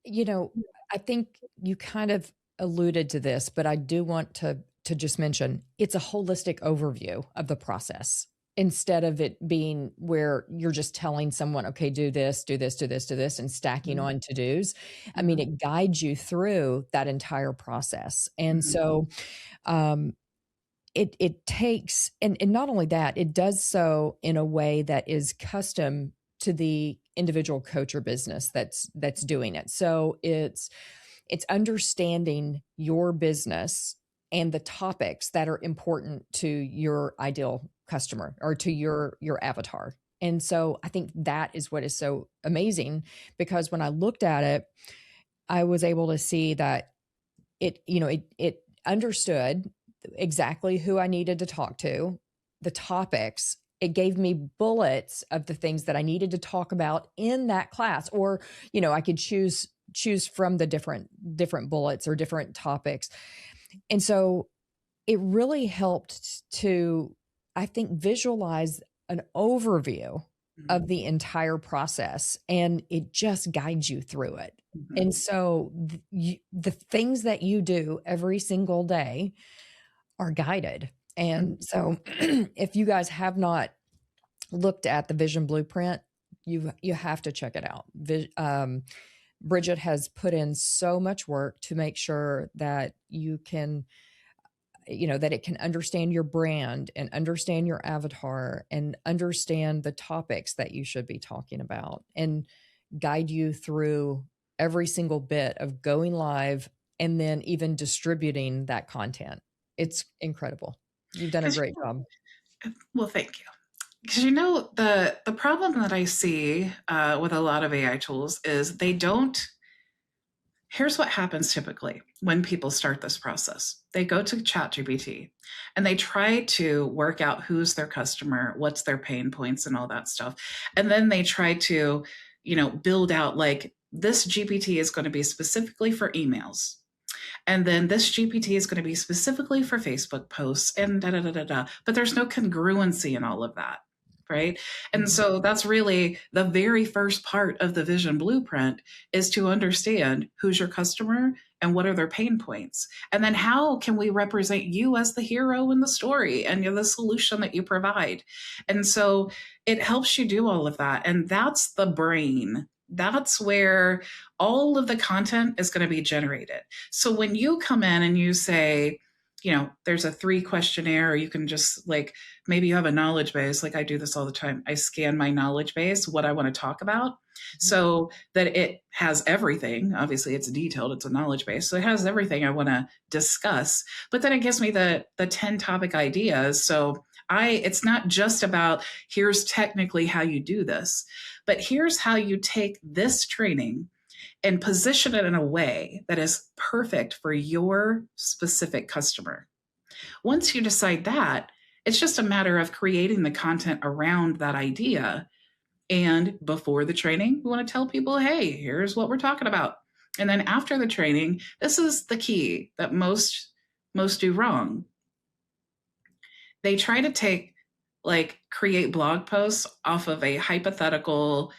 You know, I think you kind of alluded to this, but I do want to just mention it's a holistic overview of the process instead of it being where you're just telling someone, okay, do this, do this, do this, do this, and stacking Mhm. on to-dos. I mean, Mhm. it guides you through that entire process. And Mhm. so um it takes, and not only that, it does so in a way that is custom to the individual coach or business that's doing it. So it's understanding your business and the topics that are important to your ideal customer or to your avatar. And so I think that is what is so amazing, because when I looked at it, I was able to see that it understood exactly who I needed to talk to, the topics. It gave me bullets of the things that I needed to talk about in that class, or I could choose from the different bullets or different topics. And so it really helped to, I think, visualize an overview of Mhm. the entire process, and it just guides you through it. Mhm. And so the things that you do every single day are guided. Mhm. And so if you guys have not looked at the vision blueprint, you have to check it out. Bridget has put in so much work to make sure that you can, that it can understand your brand and understand your avatar and understand the topics that you should be talking about and guide you through every single bit of going live and then even distributing that content. It's incredible. You've done a 'Cause great job. well, thank you. Because the problem that I see with a lot of AI tools is they don't. Here's what happens typically when people start this process. They go to ChatGPT and they try to work out who's their customer, what's their pain points, and all that stuff. And then they try to, build out like this GPT is going to be specifically for emails. And then this GPT is going to be specifically for Facebook posts and da da da da da. But there's no congruency in all of that. Right. And Mhm. so that's really the very first part of the vision blueprint is to understand who's your customer and what are their pain points. And then how can we represent you as the hero in the story and the solution that you provide. And so it helps you do all of that. And that's the brain. That's where all of the content is going to be generated. So when you come in and you say, there's a 3 questionnaire, or you can just like, maybe you have a knowledge base. Like I do this all the time. I scan my knowledge base, what I want to talk about, Mhm. so that it has everything. Obviously, it's detailed, it's a knowledge base. So it has everything I want to discuss. But then it gives me the 10 topic ideas. So it's not just about here's technically how you do this, but here's how you take this training and position it in a way that is perfect for your specific customer. Once you decide that, it's just a matter of creating the content around that idea. And before the training, we want to tell people, hey, here's what we're talking about. And then after the training, this is the key that most do wrong. They try to create blog posts off of a hypothetical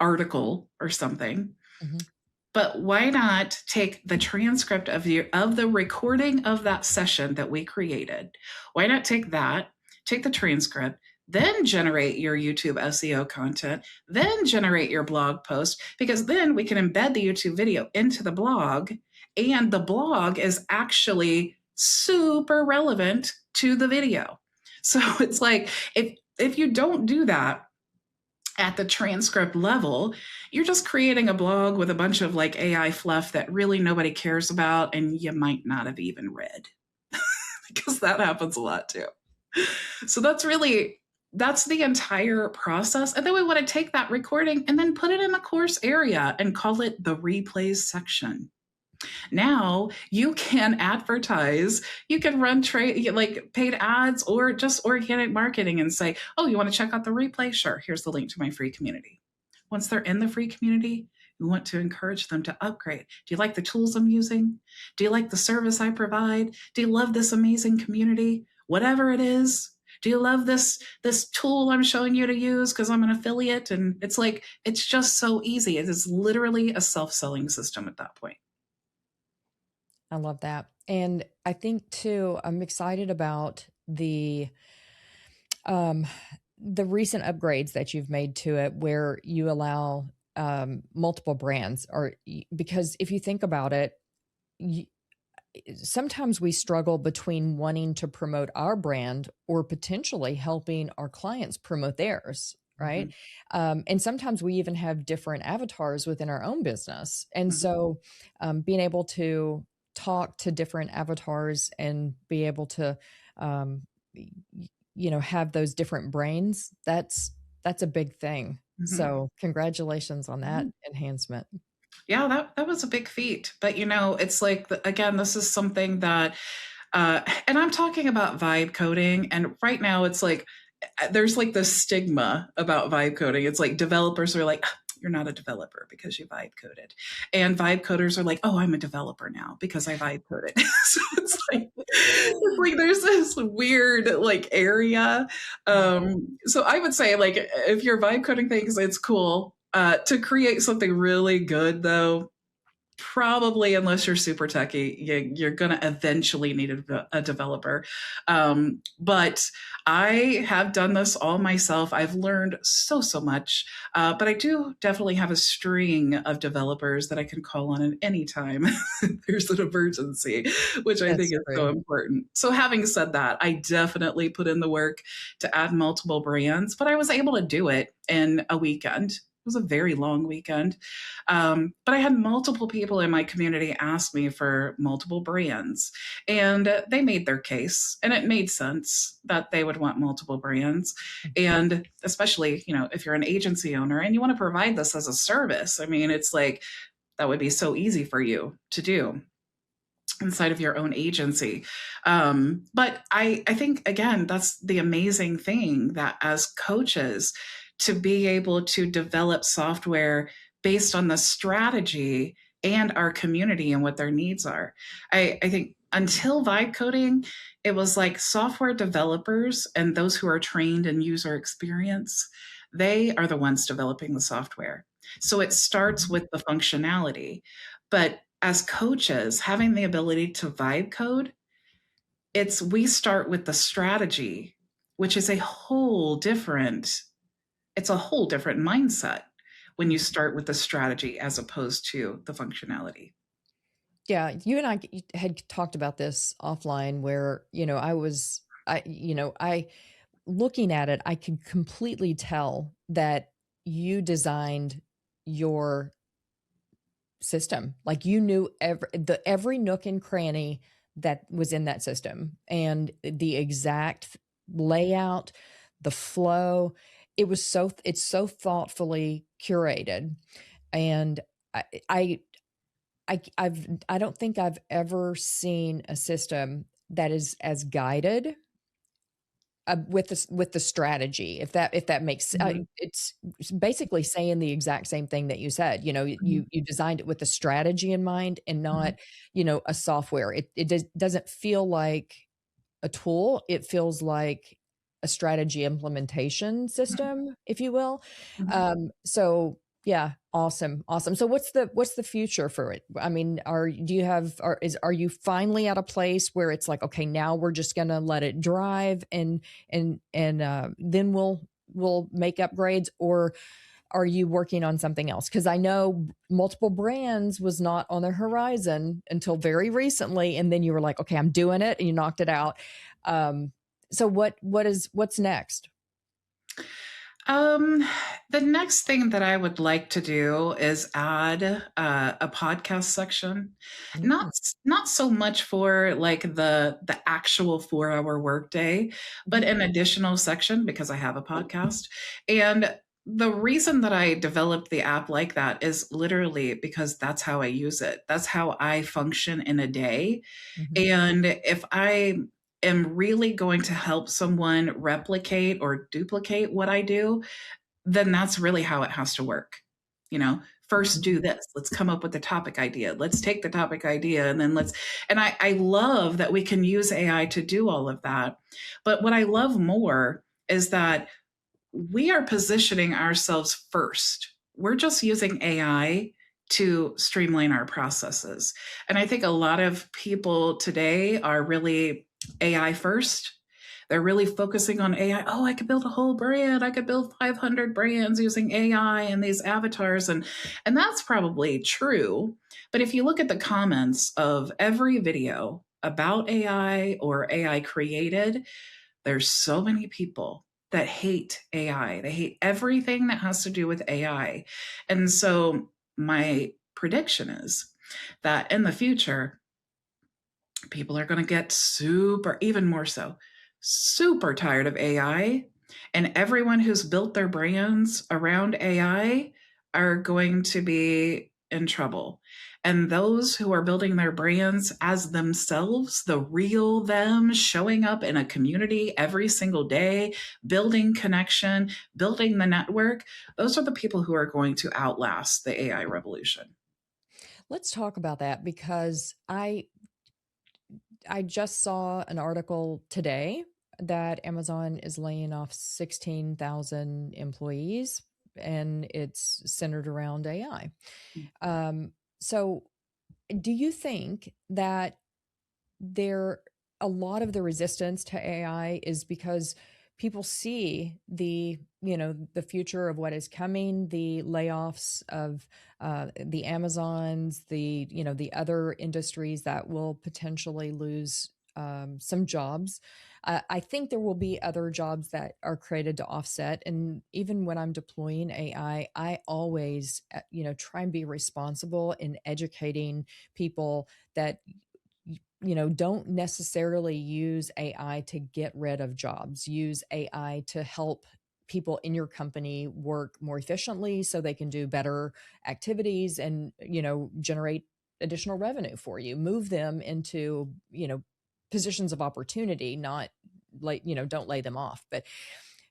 article or something. Mhm. But why not take the transcript of the recording of that session that we created? Why not take that, take the transcript, then generate your YouTube SEO content, then generate your blog post, because then we can embed the YouTube video into the blog, and the blog is actually super relevant to the video. So it's like if you don't do that at the transcript level, you're just creating a blog with a bunch of like AI fluff that really nobody cares about and you might not have even read, because that happens a lot too. So that's the entire process. And then we want to take that recording and then put it in the course area and call it the replays section. Now you can advertise, you can run like paid ads or just organic marketing and say, oh, you want to check out the replay? Sure, here's the link to my free community. Once they're in the free community, We want to encourage them to upgrade. Do you like the tools I'm using? Do you like the service I provide? Do you love this amazing community? Whatever it is, do you love this tool I'm showing you to use because I'm an affiliate? And it's like, it's just so easy. It is literally a self-selling system at that point. I love that. And I think too, I'm excited about um, the recent upgrades that you've made to it where you allow multiple brands because if you think about it, sometimes we struggle between wanting to promote our brand or potentially helping our clients promote theirs. Right. And sometimes we even have different avatars within our own business. And so being able to talk to different avatars and be able to, have those different brains, that's a big thing. So congratulations on that enhancement. Yeah, that was a big feat. But it's like, again, this is something that, and I'm talking about vibe coding. And right now it's like, there's like this stigma about vibe coding. It's like developers are like, "Ah, you're not a developer because you vibe coded." And vibe coders are like, "Oh, I'm a developer now because I vibe coded." So it's like there's this weird like area. So I would say like if you're vibe coding things, it's cool. To create something really good though, probably unless you're super techy, you're going to eventually need a developer. But I have done this all myself. I've learned so much, but I do definitely have a string of developers that I can call on at any time. There's an emergency, which I think That's is so true. important. So having said that, I definitely put in the work to add multiple brands, but I was able to do it in a weekend. It was a very long weekend. But I had multiple people in my community ask me for multiple brands, and they made their case, and it made sense that they would want multiple brands. And especially, if you're an agency owner and you want to provide this as a service, I mean, it's like that would be so easy for you to do inside of your own agency. But I think, again, that's the amazing thing that as coaches, to be able to develop software based on the strategy and our community and what their needs are. I think until vibe coding, it was like software developers and those who are trained in user experience, they are the ones developing the software. So it starts with the functionality. But as coaches, having the ability to vibe code, we start with the strategy, which is it's a whole different mindset when you start with the strategy as opposed to the functionality. Yeah, you and I had talked about this offline where, I looking at it, I could completely tell that you designed your system. Like you knew every nook and cranny that was in that system and the exact layout, the flow. It's so thoughtfully curated. And I I don't think I've ever seen a system that is as guided with the strategy. If that makes it's basically saying the exact same thing that you said. You designed it with the strategy in mind and not a software. It doesn't feel like a tool. It feels like a strategy implementation system, if you will. So yeah, awesome. So what's the future for it? I mean, are you finally at a place where it's like, okay, now we're just gonna let it drive and then we'll make upgrades, or are you working on something else? Because I know multiple brands was not on the horizon until very recently, and then you were like, okay, I'm doing it, and you knocked it out. So what's next? The next thing that I would like to do is add a podcast section, not Mm. not so much for like the actual 4-hour workday, but an additional section because I have a podcast. And the reason that I developed the app like that is literally because that's how I use it. That's how I function in a day. Mhm. And if I am really going to help someone replicate or duplicate what I do, then that's really how it has to work. You know, First do this. Let's come up with the topic idea. Let's take the topic idea and then and I love that we can use AI to do all of that. But what I love more is that we are positioning ourselves first. We're just using AI to streamline our processes. And I think a lot of people today are really AI first. They're really focusing on AI. Oh, I could build a whole brand. I could build 500 brands using AI and these avatars. And that's probably true. But if you look at the comments of every video about AI or AI created, there's so many people that hate AI. They hate everything that has to do with AI. And so my prediction is that in the future, people are going to get super, even more so, super tired of AI. And everyone who's built their brands around AI are going to be in trouble. And those who are building their brands as themselves, the real them, showing up in a community every single day, building connection, building the network, those are the people who are going to outlast the AI revolution. Let's talk about that because I just saw an article today that Amazon is laying off 16,000 employees and it's centered around AI. Um, so do you think that there a lot of the resistance to AI is because people see the future of what is coming, the layoffs of the Amazons, the other industries that will potentially lose some jobs. I think there will be other jobs that are created to offset. And even when I'm deploying AI, I always, try and be responsible in educating people that don't necessarily use AI to get rid of jobs. Use AI to help people in your company work more efficiently so they can do better activities and, generate additional revenue for you. Move them into, positions of opportunity, not like, don't lay them off. But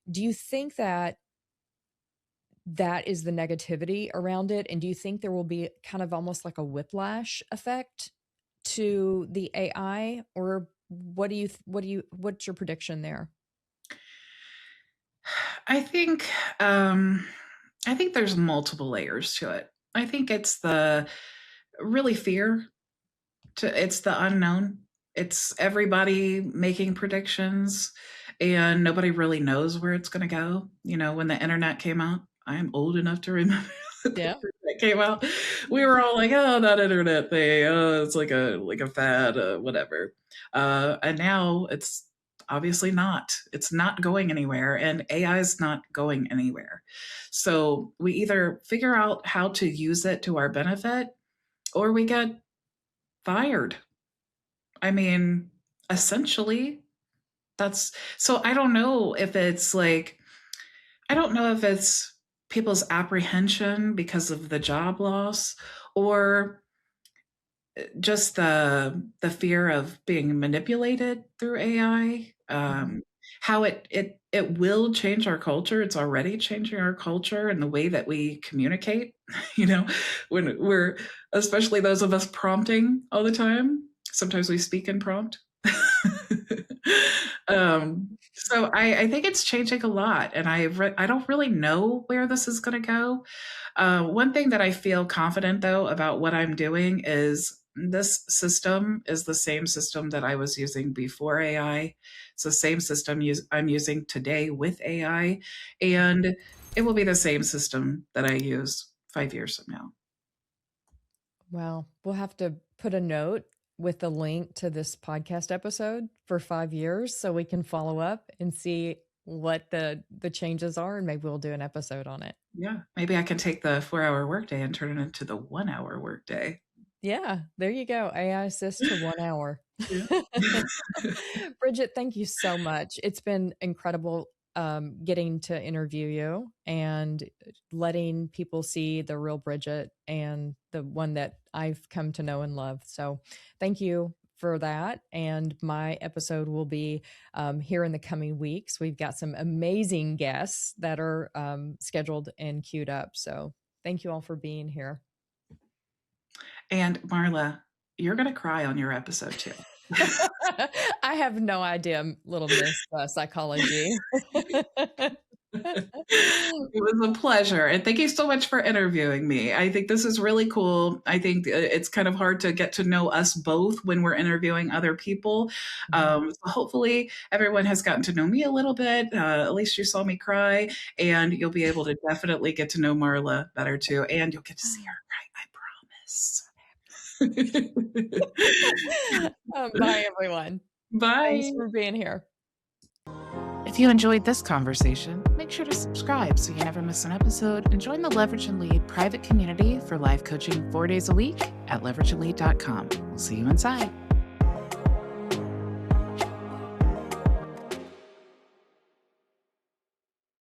do you think that that is the negativity around it? And do you think there will be kind of almost like a whiplash effect to the AI, or what's your prediction there? I think um, I think there's multiple layers to it. I think it's the really fear it's the unknown. It's everybody making predictions and nobody really knows where it's going to go. When the internet came out, I'm old enough to remember when the Yeah. internet came out. We were all like, "Oh, that internet thing. Oh, it's like a fad, whatever." And now it's obviously not. It's not going anywhere, and AI is not going anywhere. So we either figure out how to use it to our benefit, or we get fired. I mean, essentially, that's so I don't know if it's like, I don't know if it's people's apprehension because of the job loss or just the fear of being manipulated through AI. Mhm. How it will change our culture. It's already changing our culture and the way that we communicate. You know, when we're, especially those of us prompting all the time. Sometimes we speak in prompt. So I think it's changing a lot, and I don't really know where this is going to go. One thing that I feel confident though about what I'm doing is this system is the same system that I was using before AI. It's the same system I'm using today with AI, and it will be the same system that I use 5 years from now. Well, we'll have to put a note with the link to this podcast episode for 5 years so we can follow up and see what the changes are, and maybe we'll do an episode on it. Yeah, maybe I can take the 4 hour workday and turn it into the 1 hour workday. Yeah, there you go. AI assist to 1 hour. Yeah. Bridget, thank you so much. It's been incredible getting to interview you and letting people see the real Bridget and the one that I've come to know and love. So thank you for that. And my episode will be here in the coming weeks. We've got some amazing guests that are scheduled and queued up. So Thank you all for being here. And Marla, you're going to cry on your episode too. I have no idea, little miss psychology. It was a pleasure. And thank you so much for interviewing me. I think this is really cool. I think it's kind of hard to get to know us both when we're interviewing other people. So hopefully everyone has gotten to know me a little bit. At least you saw me cry, and you'll be able to definitely get to know Marla better too. And you'll get to see her cry, I promise. Bye, everyone. Bye. Thanks for being here. If you enjoyed this conversation, make sure to subscribe so you never miss an episode and join the Leverage and Lead private community for live coaching 4 days a week at leverageandlead.com. We'll see you inside.